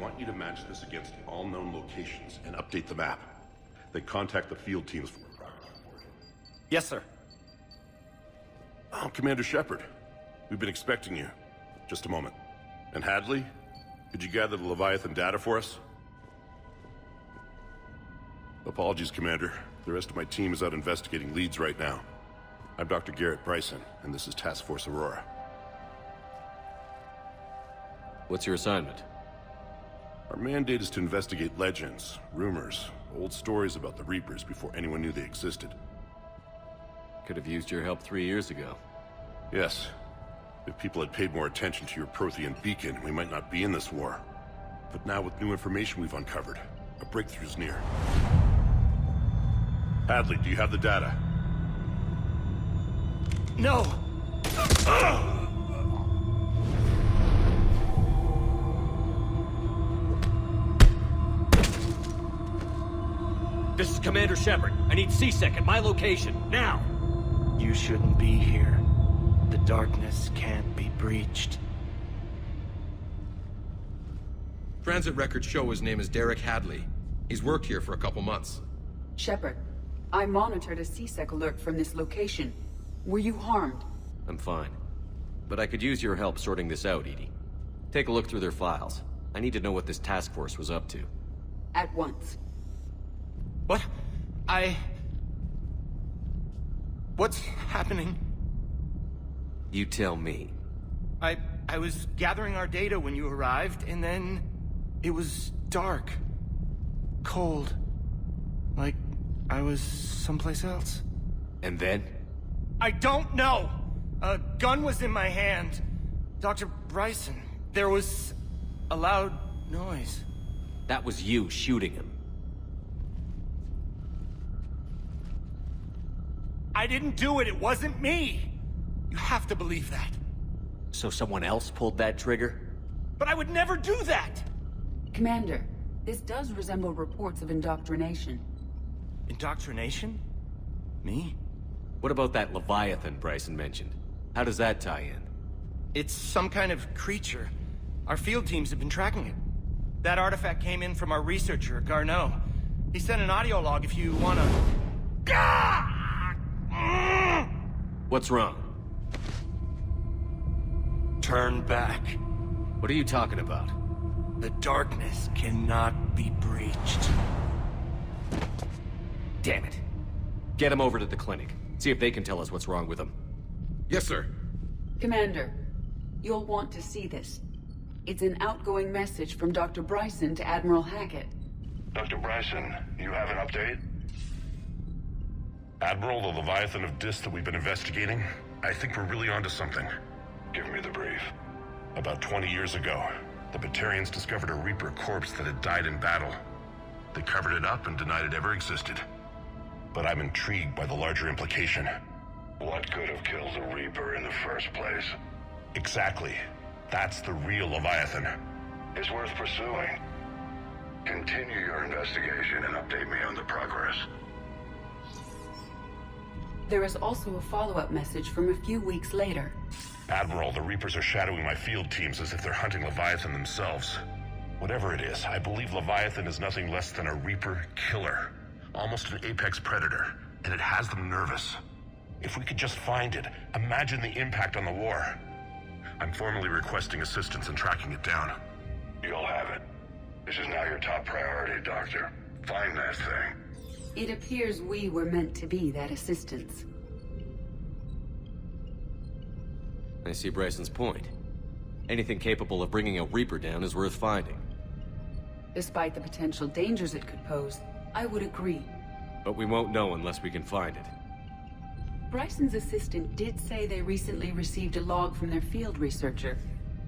want you to match this against all known locations and update the map. Then contact the field teams for a progress report. Yes, sir. Oh, Commander Shepard. We've been expecting you. Just a moment. And Hadley? Could you gather the Leviathan data for us? Apologies, Commander. The rest of my team is out investigating leads right now. I'm Dr. Garrett Bryson, and this is Task Force Aurora. What's your assignment? Our mandate is to investigate legends, rumors, old stories about the Reapers before anyone knew they existed. Could have used your help 3 years ago. Yes. If people had paid more attention to your Prothean beacon, we might not be in this war. But now with new information we've uncovered, a breakthrough's near. Hadley, do you have the data? No! This is Commander Shepard. I need C-Sec at my location, now! You shouldn't be here. The darkness can't be breached. Transit records show his name is Derek Hadley. He's worked here for a couple months. Shepard, I monitored a C-Sec alert from this location. Were you harmed? I'm fine. But I could use your help sorting this out, EDI. Take a look through their files. I need to know what this task force was up to. At once. What? What's happening? You tell me. I was gathering our data when you arrived, and then... it was dark. Cold. Like I was someplace else. And then? I don't know! A gun was in my hand. Dr. Bryson, there was a loud noise. That was you shooting him. I didn't do it, it wasn't me! You have to believe that. So someone else pulled that trigger? But I would never do that! Commander, this does resemble reports of indoctrination. Indoctrination? Me? What about that Leviathan Bryson mentioned? How does that tie in? It's some kind of creature. Our field teams have been tracking it. That artifact came in from our researcher, Garneau. He sent an audio log if you wanna... What's wrong? Turn back. What are you talking about? The darkness cannot be breached. Damn it. Get him over to the clinic. See if they can tell us what's wrong with him. Yes, sir. Commander, you'll want to see this. It's an outgoing message from Dr. Bryson to Admiral Hackett. Dr. Bryson, you have an update? Admiral, the Leviathan of Dis that we've been investigating, I think we're really onto something. Give me the brief. About 20 years ago, the Batarians discovered a Reaper corpse that had died in battle. They covered it up and denied it ever existed. But I'm intrigued by the larger implication. What could have killed the Reaper in the first place? Exactly. That's the real Leviathan. It's worth pursuing. Continue your investigation and update me on the progress. There is also a follow-up message from a few weeks later. Admiral, the Reapers are shadowing my field teams as if they're hunting Leviathan themselves. Whatever it is, I believe Leviathan is nothing less than a Reaper killer. Almost an apex predator, and it has them nervous. If we could just find it, imagine the impact on the war. I'm formally requesting assistance in tracking it down. You'll have it. This is now your top priority, Doctor. Find that thing. It appears we were meant to be that assistance. I see Bryson's point. Anything capable of bringing a Reaper down is worth finding. Despite the potential dangers it could pose, I would agree. But we won't know unless we can find it. Bryson's assistant did say they recently received a log from their field researcher.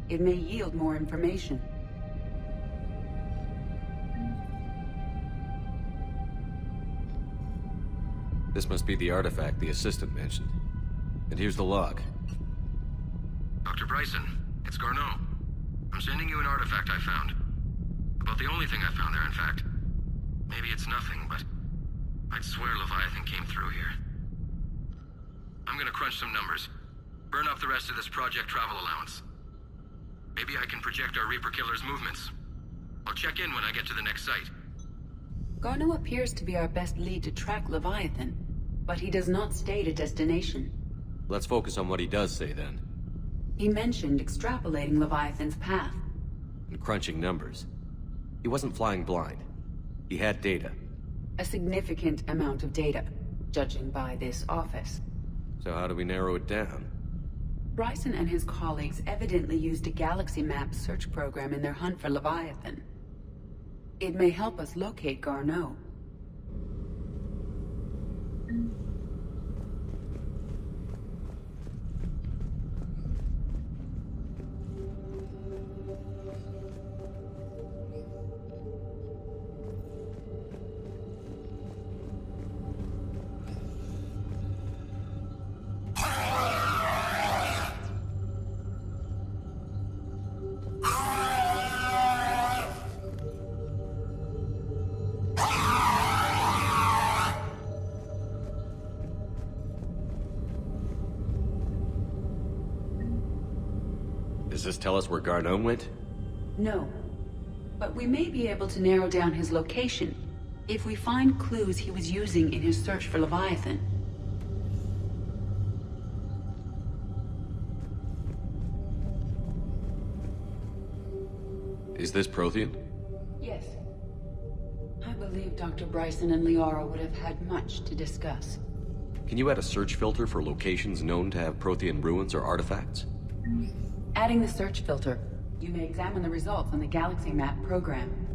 It may yield more information. This must be the artifact the assistant mentioned. And here's the log. Dr. Bryson, it's Garneau. I'm sending you an artifact I found. About the only thing I found there, in fact. Maybe it's nothing, but I'd swear Leviathan came through here. I'm gonna crunch some numbers. Burn up the rest of this project travel allowance. Maybe I can project our Reaper killer's movements. I'll check in when I get to the next site. Garneau appears to be our best lead to track Leviathan, but he does not state a destination. Let's focus on what he does say then. He mentioned extrapolating Leviathan's path. And crunching numbers. He wasn't flying blind. He had data. A significant amount of data, judging by this office. So how do we narrow it down? Bryson and his colleagues evidently used a galaxy map search program in their hunt for Leviathan. It may help us locate Garneau. Does this tell us where Garneau went? No. But we may be able to narrow down his location if we find clues he was using in his search for Leviathan. Is this Prothean? Yes. I believe Dr. Bryson and Liara would have had much to discuss. Can you add a search filter for locations known to have Prothean ruins or artifacts? Adding the search filter, you may examine the results on the Galaxy Map program.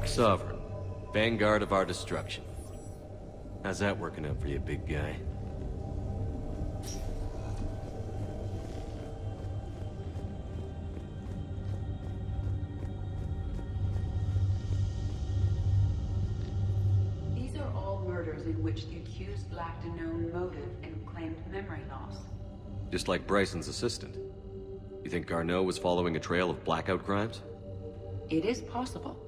Sovereign. Vanguard of our destruction. How's that working out for you, big guy? These are all murders in which the accused lacked a known motive and claimed memory loss. Just like Bryson's assistant. You think Garneau was following a trail of blackout crimes? It is possible.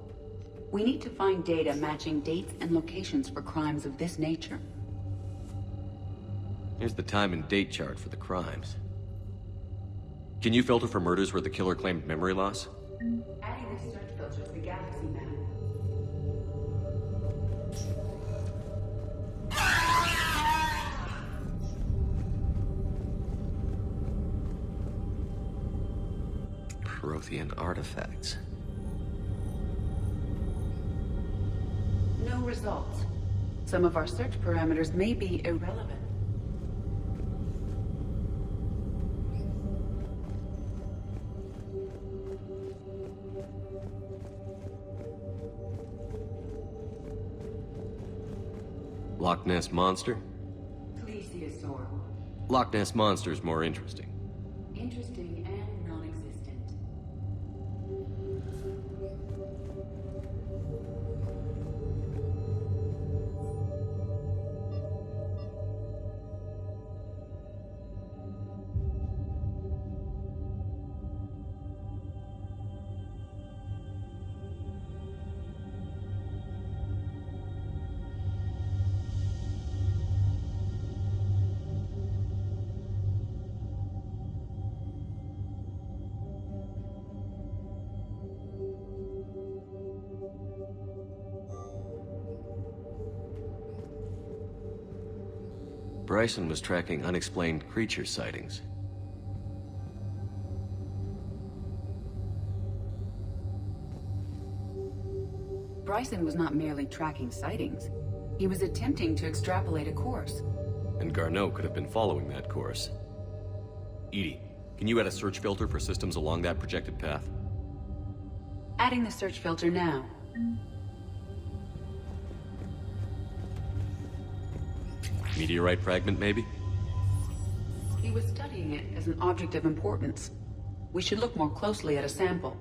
We need to find data matching dates and locations for crimes of this nature. Here's the time and date chart for the crimes. Can you filter for murders where the killer claimed memory loss? Adding this search filter to the Galaxy Map. Prothean artifacts. No results. Some of our search parameters may be irrelevant. Loch Ness Monster? Plesiosaur. Loch Ness Monster's more interesting. Interesting and non-existent. Bryson was tracking unexplained creature sightings. Bryson was not merely tracking sightings. He was attempting to extrapolate a course. And Garneau could have been following that course. EDI, can you add a search filter for systems along that projected path? Adding the search filter now. Meteorite fragment, maybe? He was studying it as an object of importance. We should look more closely at a sample.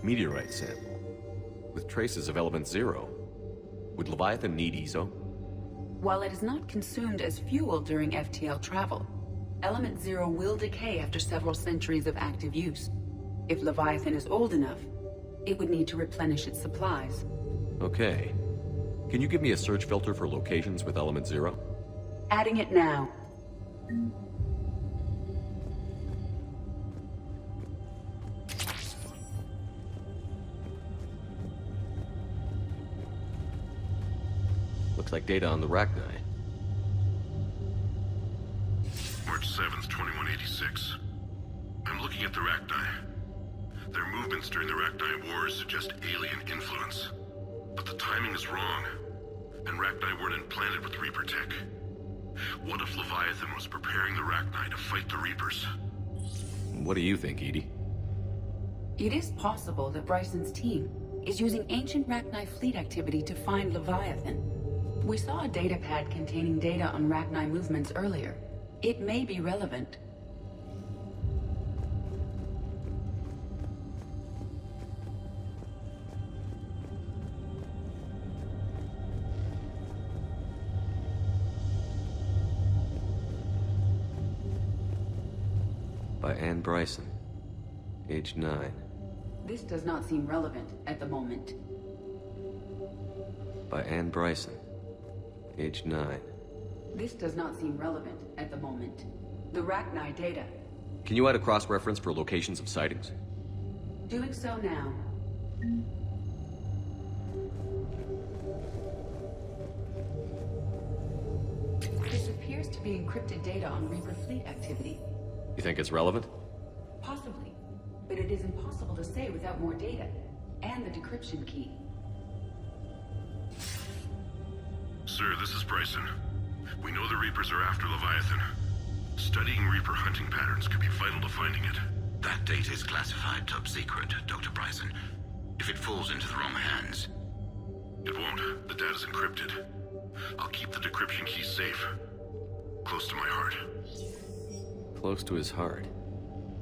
Meteorite sample. With traces of element 0. Would Leviathan need ESO? While it is not consumed as fuel during FTL travel, element 0 will decay after several centuries of active use. If Leviathan is old enough, it would need to replenish its supplies. Okay. Can you give me a search filter for locations with element 0? Adding it now. Looks like data on the Rachni. March 7th, 2186. I'm looking at the Rachni. Their movements during the Rachni Wars suggest alien influence. But the timing is wrong, and Rachni weren't implanted with Reaper tech. What if Leviathan was preparing the Rachni to fight the Reapers? What do you think, EDI? It is possible that Bryson's team is using ancient Rachni fleet activity to find Leviathan. We saw a datapad containing data on Rachni movements earlier. It may be relevant. By Anne Bryson. Age 9. This does not seem relevant at the moment. By Anne Bryson. Age 9. This does not seem relevant at the moment. The Rachni data. Can you add a cross-reference for locations of sightings? Doing so now. This appears to be encrypted data on Reaper fleet activity. You think it's relevant? Possibly, but it is impossible to say without more data, and the decryption key. Sir, this is Bryson. We know the Reapers are after Leviathan. Studying Reaper hunting patterns could be vital to finding it. That data is classified top secret, Dr. Bryson. If it falls into the wrong hands... It won't. The data's encrypted. I'll keep the decryption key safe. Close to my heart. Close to his heart.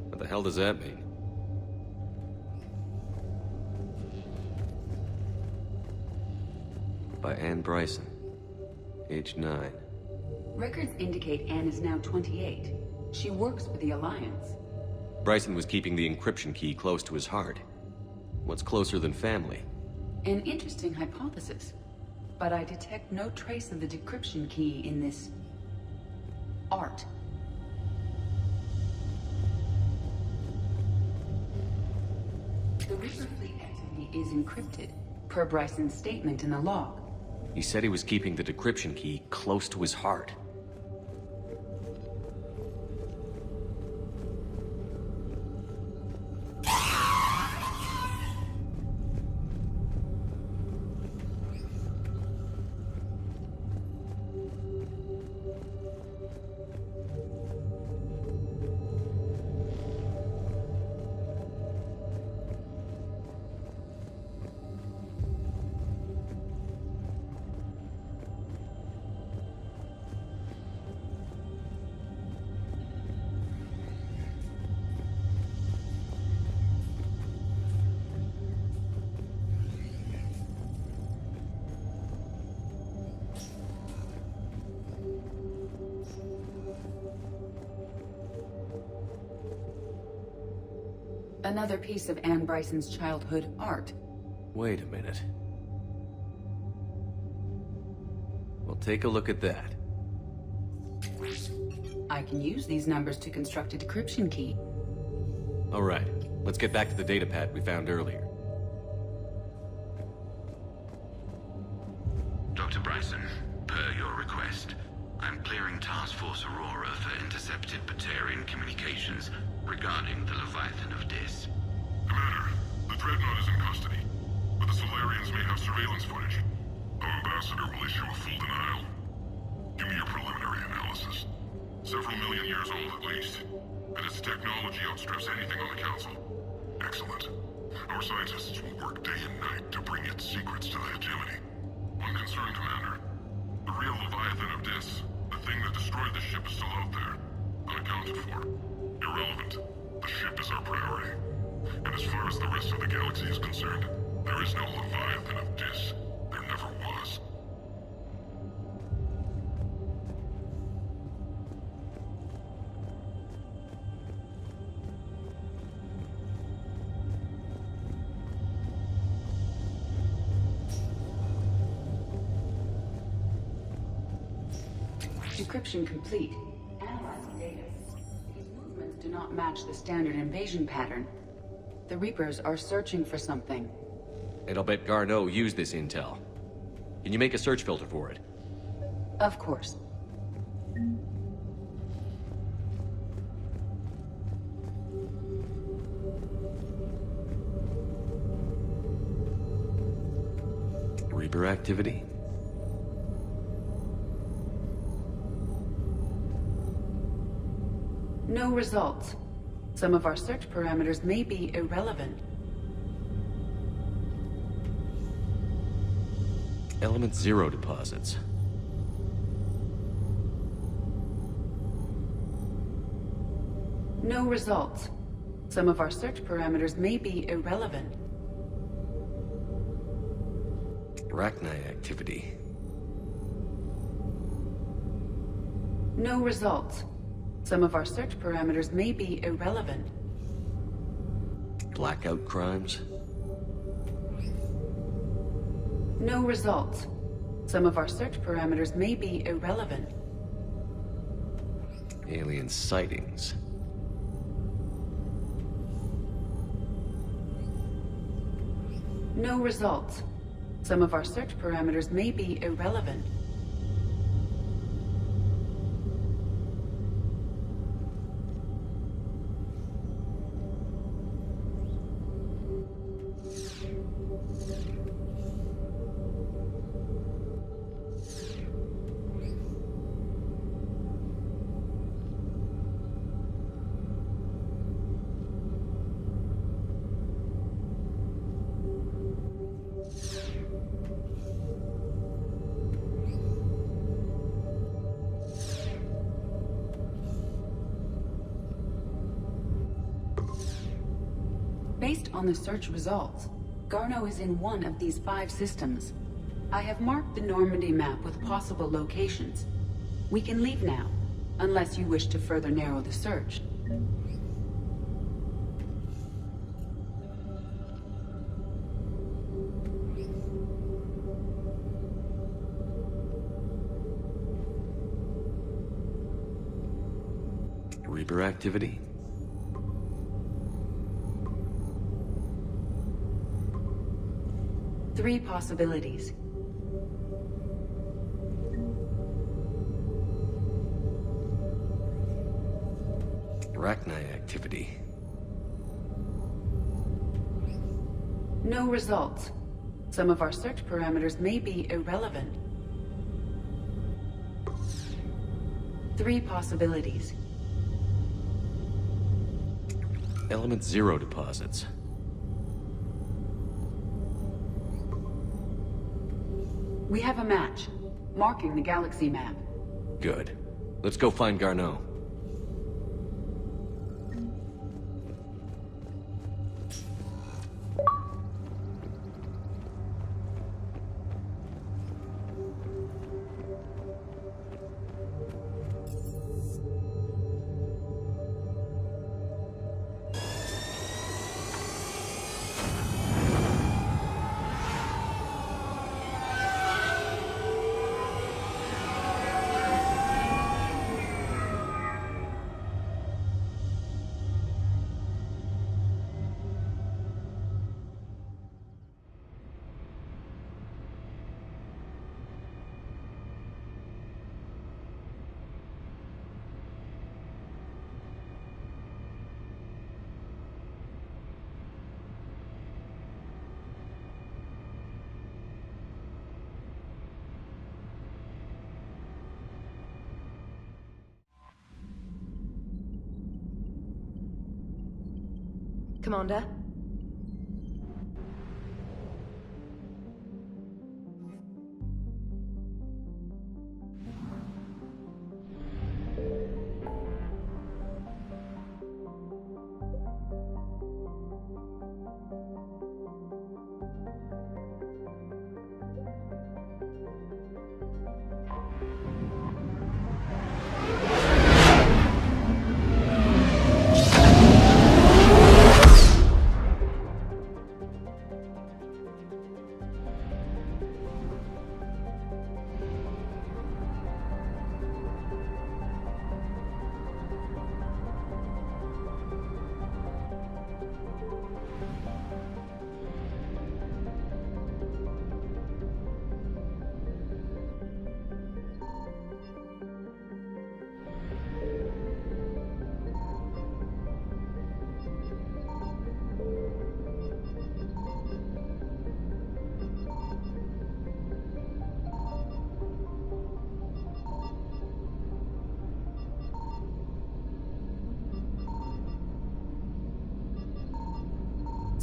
What the hell does that mean? By Anne Bryson. Age 9. Records indicate Anne is now 28. She works with the Alliance. Bryson was keeping the encryption key close to his heart. What's closer than family? An interesting hypothesis. But I detect no trace of the decryption key in this... art. The Reaper fleet activity is encrypted, per Bryson's statement in the log. He said he was keeping the decryption key close to his heart. Another piece of Anne Bryson's childhood art. Wait a minute. Well, take a look at that. I can use these numbers to construct a decryption key. All right, let's get back to the datapad we found earlier. Bryson, per your request, I'm clearing Task Force Aurora for intercepted Batarian communications regarding the Leviathan of Dis. Commander, the Dreadnought is in custody, but the Solarians may have surveillance footage. Our ambassador will issue a full denial. Give me your preliminary analysis. Several million years old at least, and its technology outstrips anything on the Council. Excellent. Our scientists will work day and night to bring its secrets to the hegemony. One concern, Commander. The real Leviathan of Dis, the thing that destroyed the ship, is still out there. Unaccounted for. Irrelevant. The ship is our priority. And as far as the rest of the galaxy is concerned, there is no Leviathan of Dis. There never was. Decryption complete. Analyzing data. These movements do not match the standard invasion pattern. The Reapers are searching for something. And I'll bet Garneau used this intel. Can you make a search filter for it? Of course. Reaper activity? No results. Some of our search parameters may be irrelevant. Element 0 deposits. No results. Some of our search parameters may be irrelevant. Arachnai activity. No results. Some of our search parameters may be irrelevant. Blackout crimes? No results. Some of our search parameters may be irrelevant. Alien sightings. No results. Some of our search parameters may be irrelevant. Based on the search results, Garneau is in one of these 5 systems. I have marked the Normandy map with possible locations. We can leave now, unless you wish to further narrow the search. Reaper activity? 3 possibilities. Arachnai activity. No results. Some of our search parameters may be irrelevant. 3 possibilities. Element 0 deposits. We have a match, marking the galaxy map. Good. Let's go find Garneau. Commander?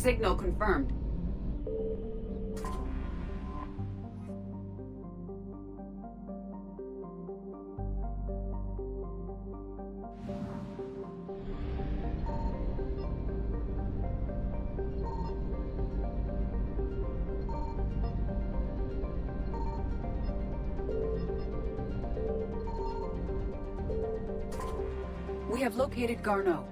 Signal confirmed. We have located Garneau.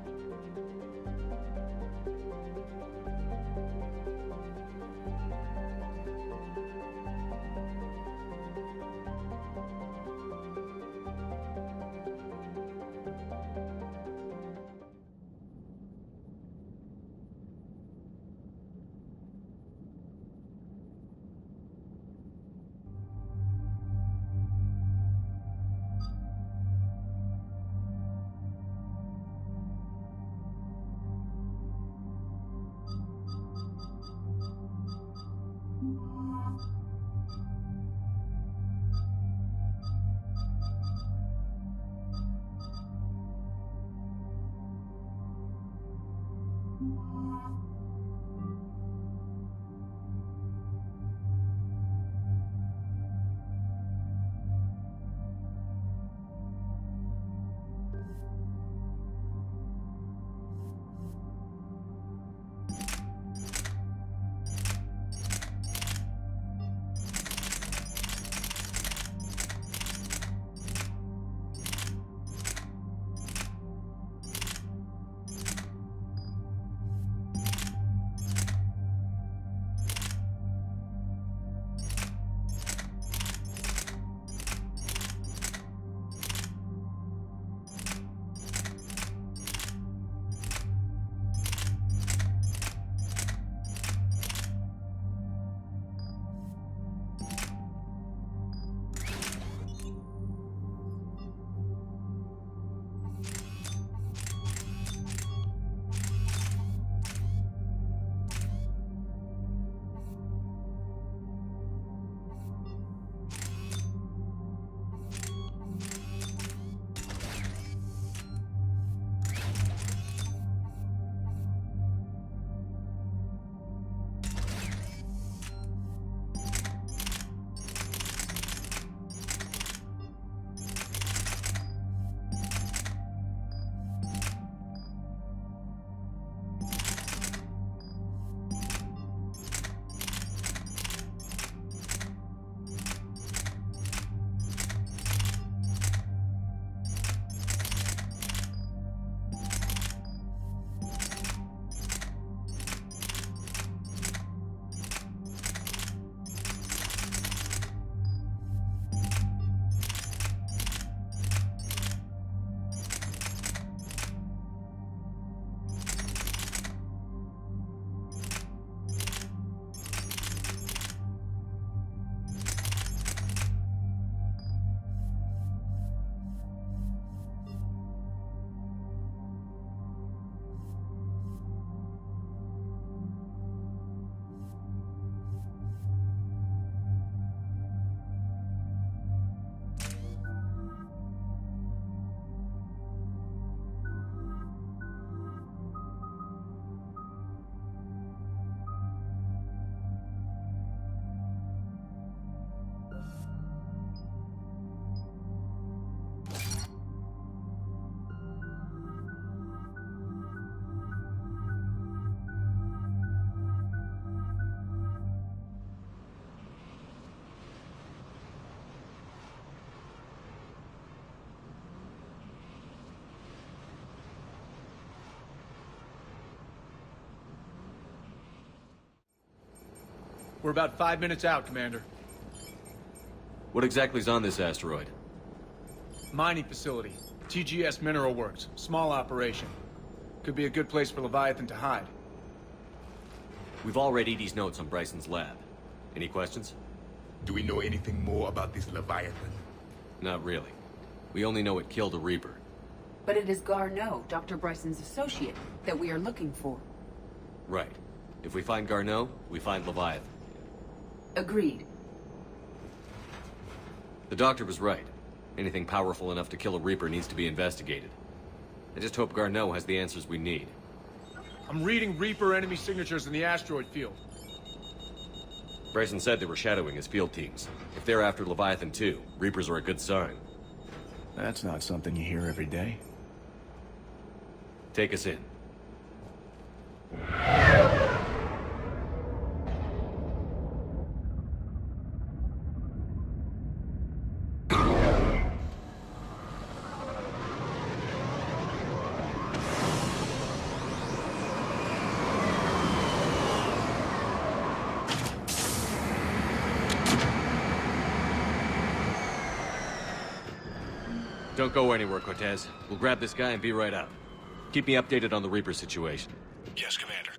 We're about 5 minutes out, Commander. What exactly is on this asteroid? Mining facility. TGS Mineral Works. Small operation. Could be a good place for Leviathan to hide. We've all read Edie's notes on Bryson's lab. Any questions? Do we know anything more about this Leviathan? Not really. We only know it killed a Reaper. But it is Garneau, Dr. Bryson's associate, that we are looking for. Right. If we find Garneau, we find Leviathan. Agreed. The doctor was right. Anything powerful enough to kill a Reaper needs to be investigated. I just hope Garneau has the answers we need. I'm reading Reaper enemy signatures in the asteroid field. Bryson said they were shadowing his field teams. If they're after Leviathan too, Reapers are a good sign. That's not something you hear every day. Take us in. Don't go anywhere, Cortez. We'll grab this guy and be right out. Keep me updated on the Reaper situation. Yes, Commander.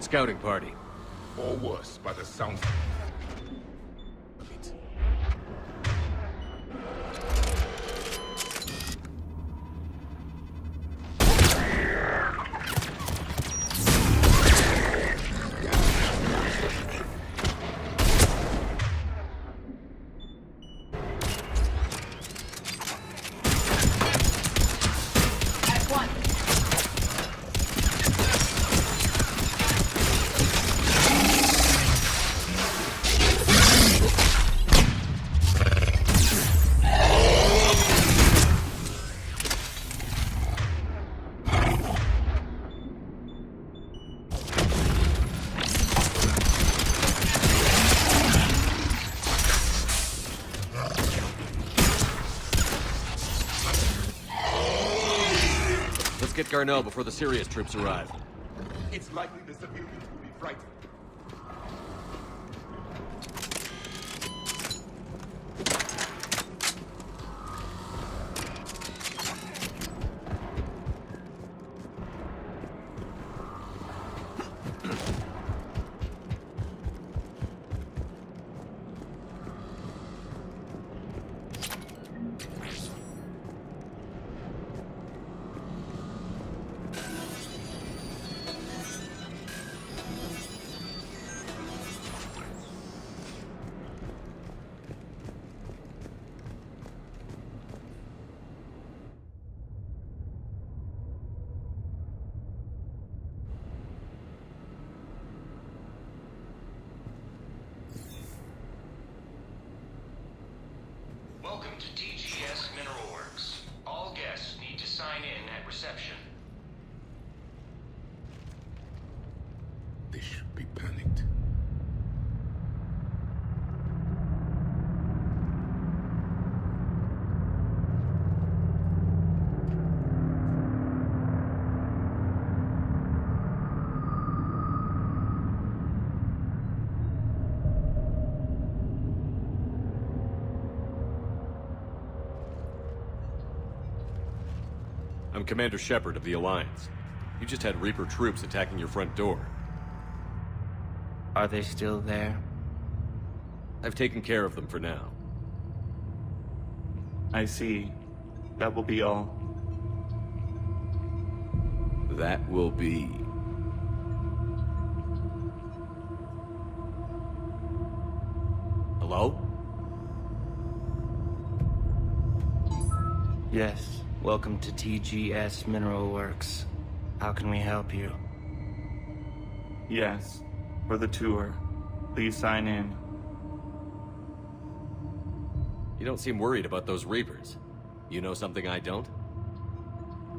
Scouting party. Or worse, by the sounds of it. At one. Let's get Garneau before the Sirius troops arrive. It's likely the civilians will be frightened. Welcome to TGS Mineral Works. All guests need to sign in at reception. They should be panicked. I'm Commander Shepard of the Alliance. You just had Reaper troops attacking your front door. Are they still there? I've taken care of them for now. I see. That will be all. That will be... Hello? Yes, welcome to TGS Mineral Works. How can we help you? Yes, for the tour. Please sign in. You don't seem worried about those Reapers. You know something I don't?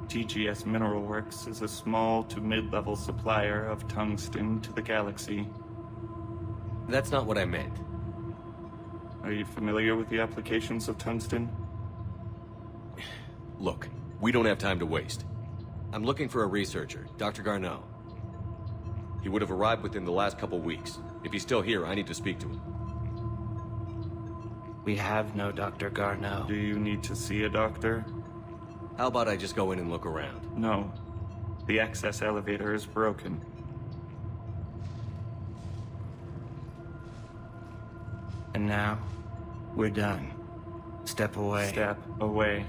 TGS Mineral Works is a small to mid-level supplier of tungsten to the galaxy. That's not what I meant. Are you familiar with the applications of tungsten? Look, we don't have time to waste. I'm looking for a researcher, Dr. Garneau. He would have arrived within the last couple weeks. If he's still here, I need to speak to him. We have no Dr. Garneau. Do you need to see a doctor? How about I just go in and look around? No. The access elevator is broken. And now, we're done. Step away. Step away.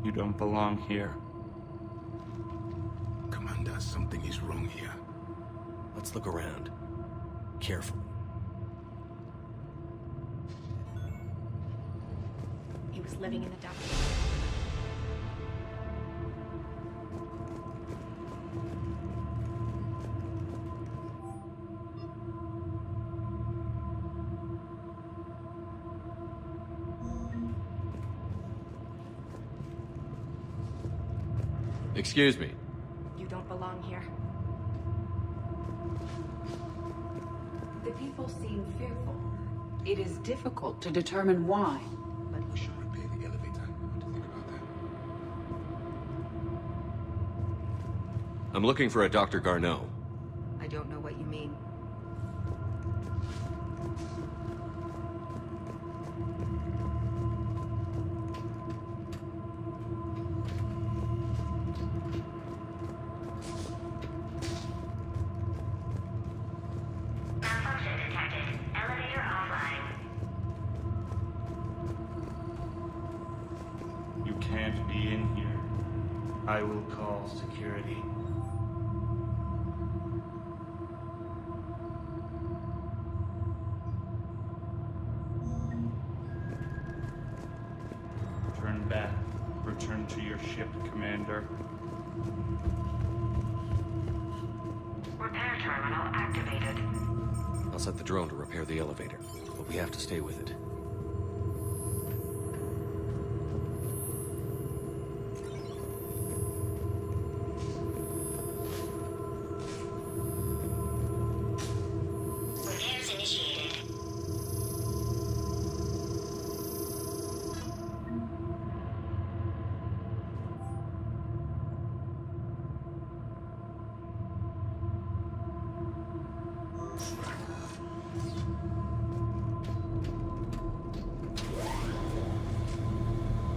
You don't belong here. Commander, something is wrong here. Let's look around. Carefully. He was living in the dark. Excuse me. You don't belong here. The people seem fearful. It is difficult to determine why. We should repair the elevator. What do you think about that? I'm looking for a Dr. Garneau. I don't know what you mean. You can't be in here. I will call security. Turn back. Return to your ship, Commander. Repair terminal activated. I'll set the drone to repair the elevator, but we have to stay with it. Repairs initiated.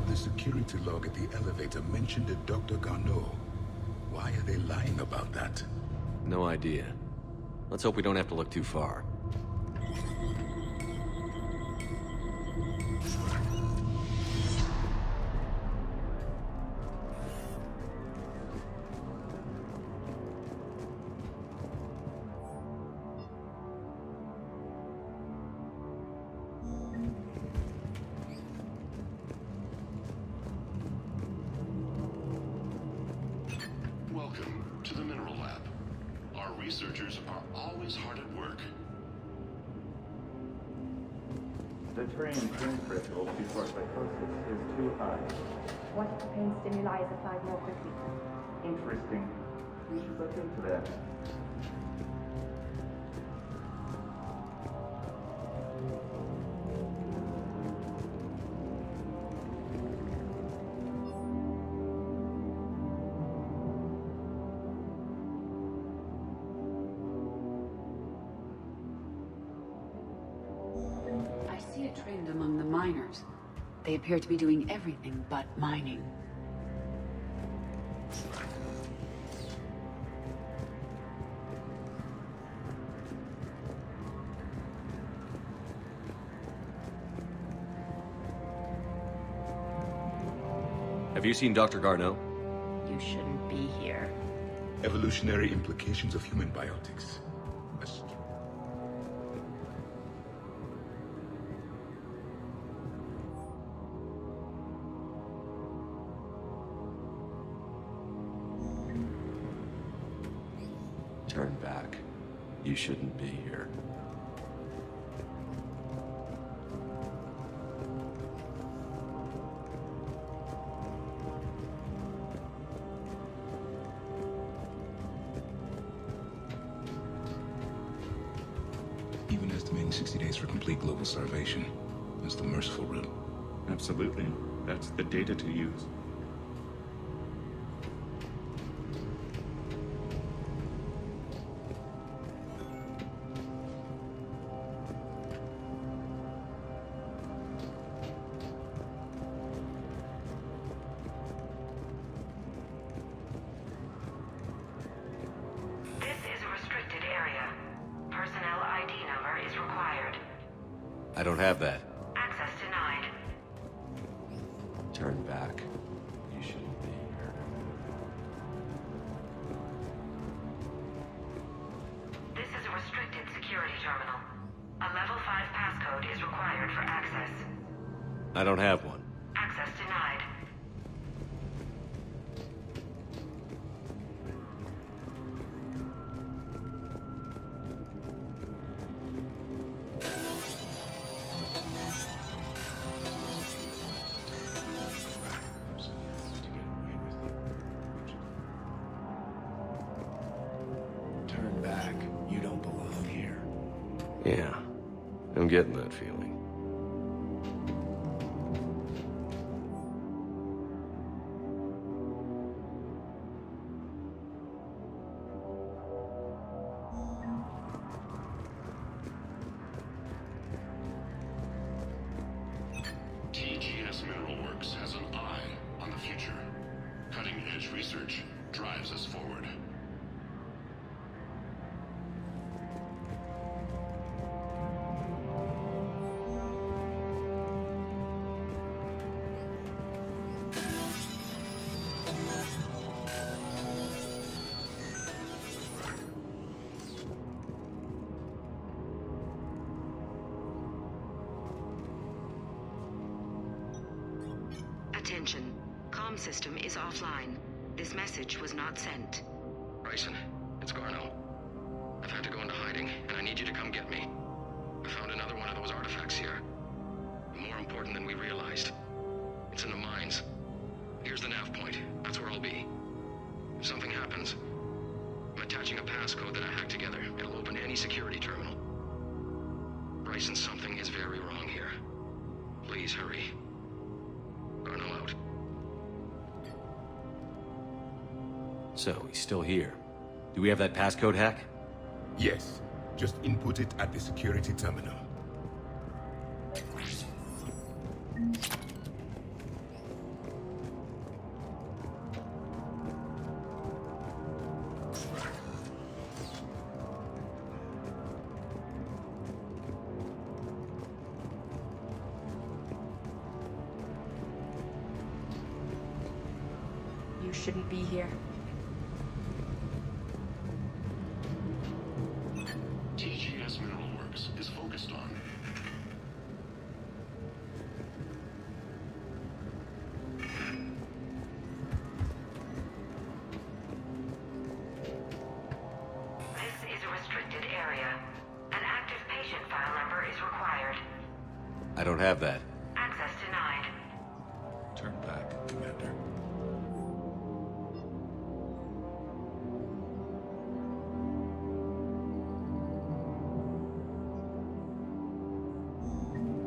The security log at the elevator mentioned a Dr. Garneau. Why are they lying about that? No idea. Let's hope we don't have to look too far. Welcome to the Mineral Lab. Our researchers are always hard at work. The terrain pain threshold before psychosis is too high. What if the pain stimuli is applied more quickly? Interesting. We should look into that. I see a trend among the miners. They appear to be doing everything but mining. Have you seen Dr. Garneau? You shouldn't be here. Evolutionary implications of human biotics. That's- Turn back. You shouldn't be here. Even estimating 60 days for complete global starvation. That's the merciful route. Absolutely. That's the data to use. This is a restricted area. Personnel ID number is required. I don't have that. Access denied. Turn back. You shouldn't be here. This is a restricted security terminal. A level 5 passcode is required for access. I don't have one. Access denied. Turn back. You don't belong here. Yeah, I'm getting that feeling. TGS Mineral Works has an eye on the future. Cutting-edge research drives us forward. Attention. Comm system is offline. This message was not sent. Bryson, it's Garneau. I've had to go into hiding, and I need you to come get me. I found another one of those artifacts here. More important than we realized. It's in the mines. Here's the nav point. That's where I'll be. If something happens, I'm attaching a passcode that I hacked together. It'll open any security terminal. Bryson, something is very wrong here. Please hurry. Garneau out. So, he's still here. Do we have that passcode hack? Yes. Just input it at the security terminal. You shouldn't be here. TGS Mineral Works is focused on. This is a restricted area. An active patient file number is required. I don't have that. Access denied. Turn back, Commander.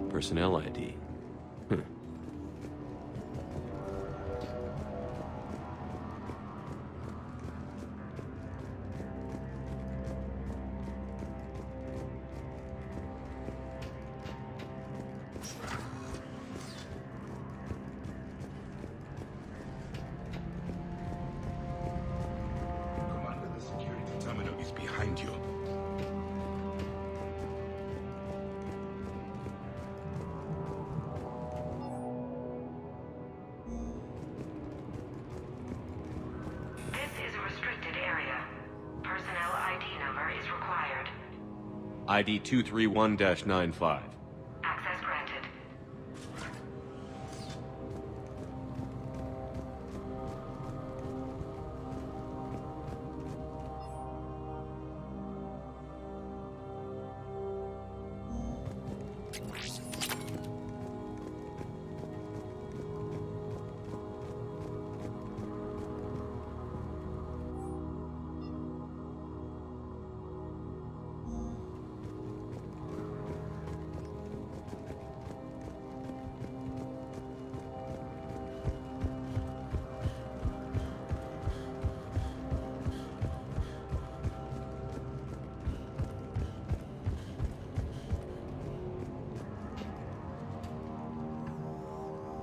Personnel ID. Commander, the security terminal is behind you. ID 231-95. Access granted.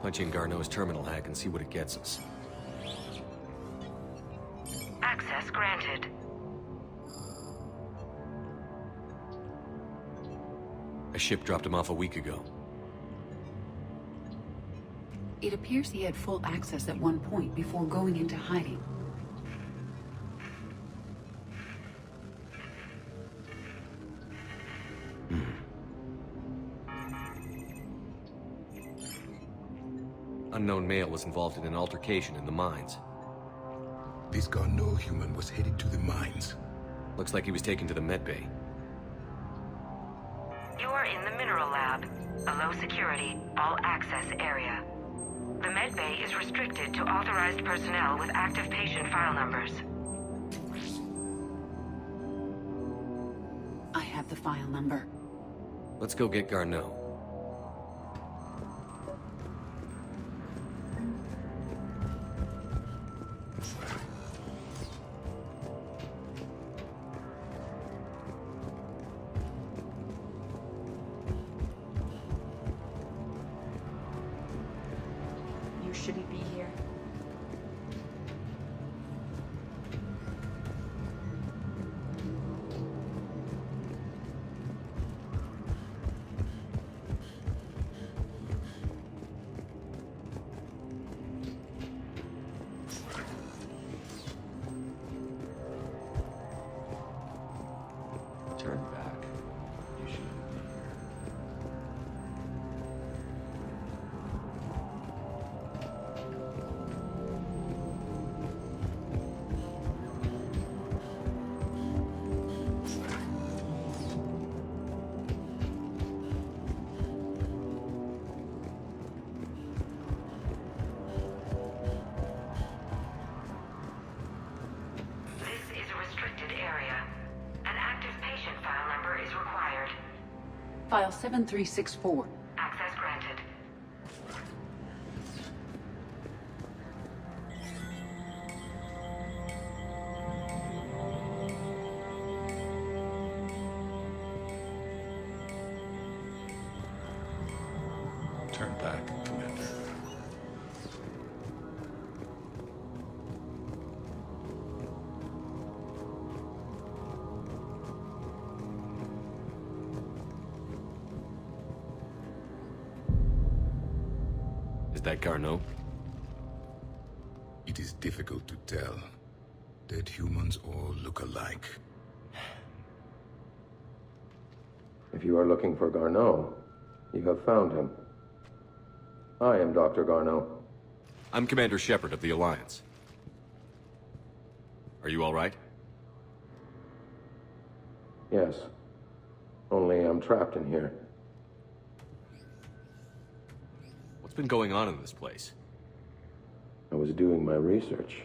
Punch in Garneau's terminal hack and see what it gets us. Access granted. A ship dropped him off a week ago. It appears he had full access at one point before going into hiding. Unknown male was involved in an altercation in the mines. This Garneau human was headed to the mines. Looks like he was taken to the medbay. You are in the mineral lab, a low security, all access area. The medbay is restricted to authorized personnel with active patient file numbers. I have the file number. Let's go get Garneau. You shouldn't be here. Turn back. You shouldn't be here. This is a restricted area. An active patient file number is required. File 7364. Access granted. Turn back, Commander. Is that Garneau? It is difficult to tell. Dead humans all look alike. If you are looking for Garneau, you have found him. I am Dr. Garneau. I'm Commander Shepard of the Alliance. Are you all right? Yes. Only I'm trapped in here. What's been going on in this place? I was doing my research.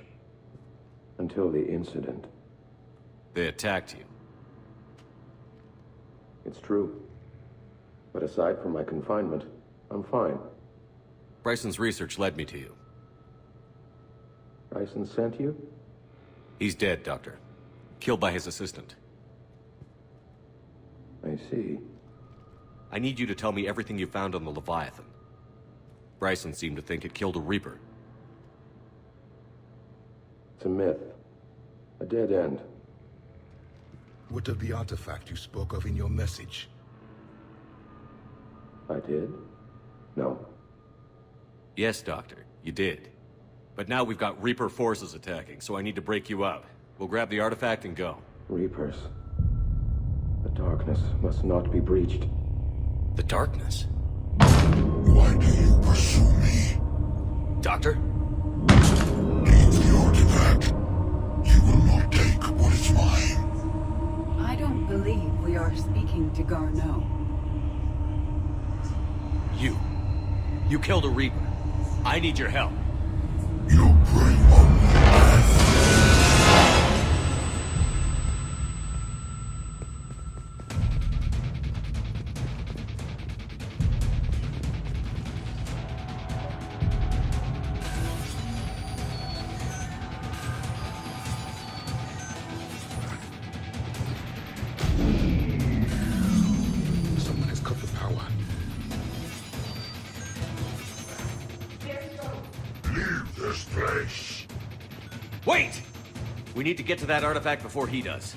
Until the incident. They attacked you. It's true. But aside from my confinement, I'm fine. Bryson's research led me to you. Bryson sent you? He's dead, Doctor. Killed by his assistant. I see. I need you to tell me everything you found on the Leviathan. Bryson seemed to think it killed a Reaper. It's a myth. A dead end. What of the artifact you spoke of in your message? I did? No. Yes, Doctor, you did. But now we've got Reaper forces attacking, so I need to break you up. We'll grab the artifact and go. Reapers. The dark darkness must not be breached. The darkness? Why do you pursue me? Doctor? Leave the artifact. You will not take what is mine. I don't believe we are speaking to Garneau. You killed a Reaper. I need your help. You bring only death. Someone has cut the power. Leave this place. Wait! We need to get to that artifact before he does.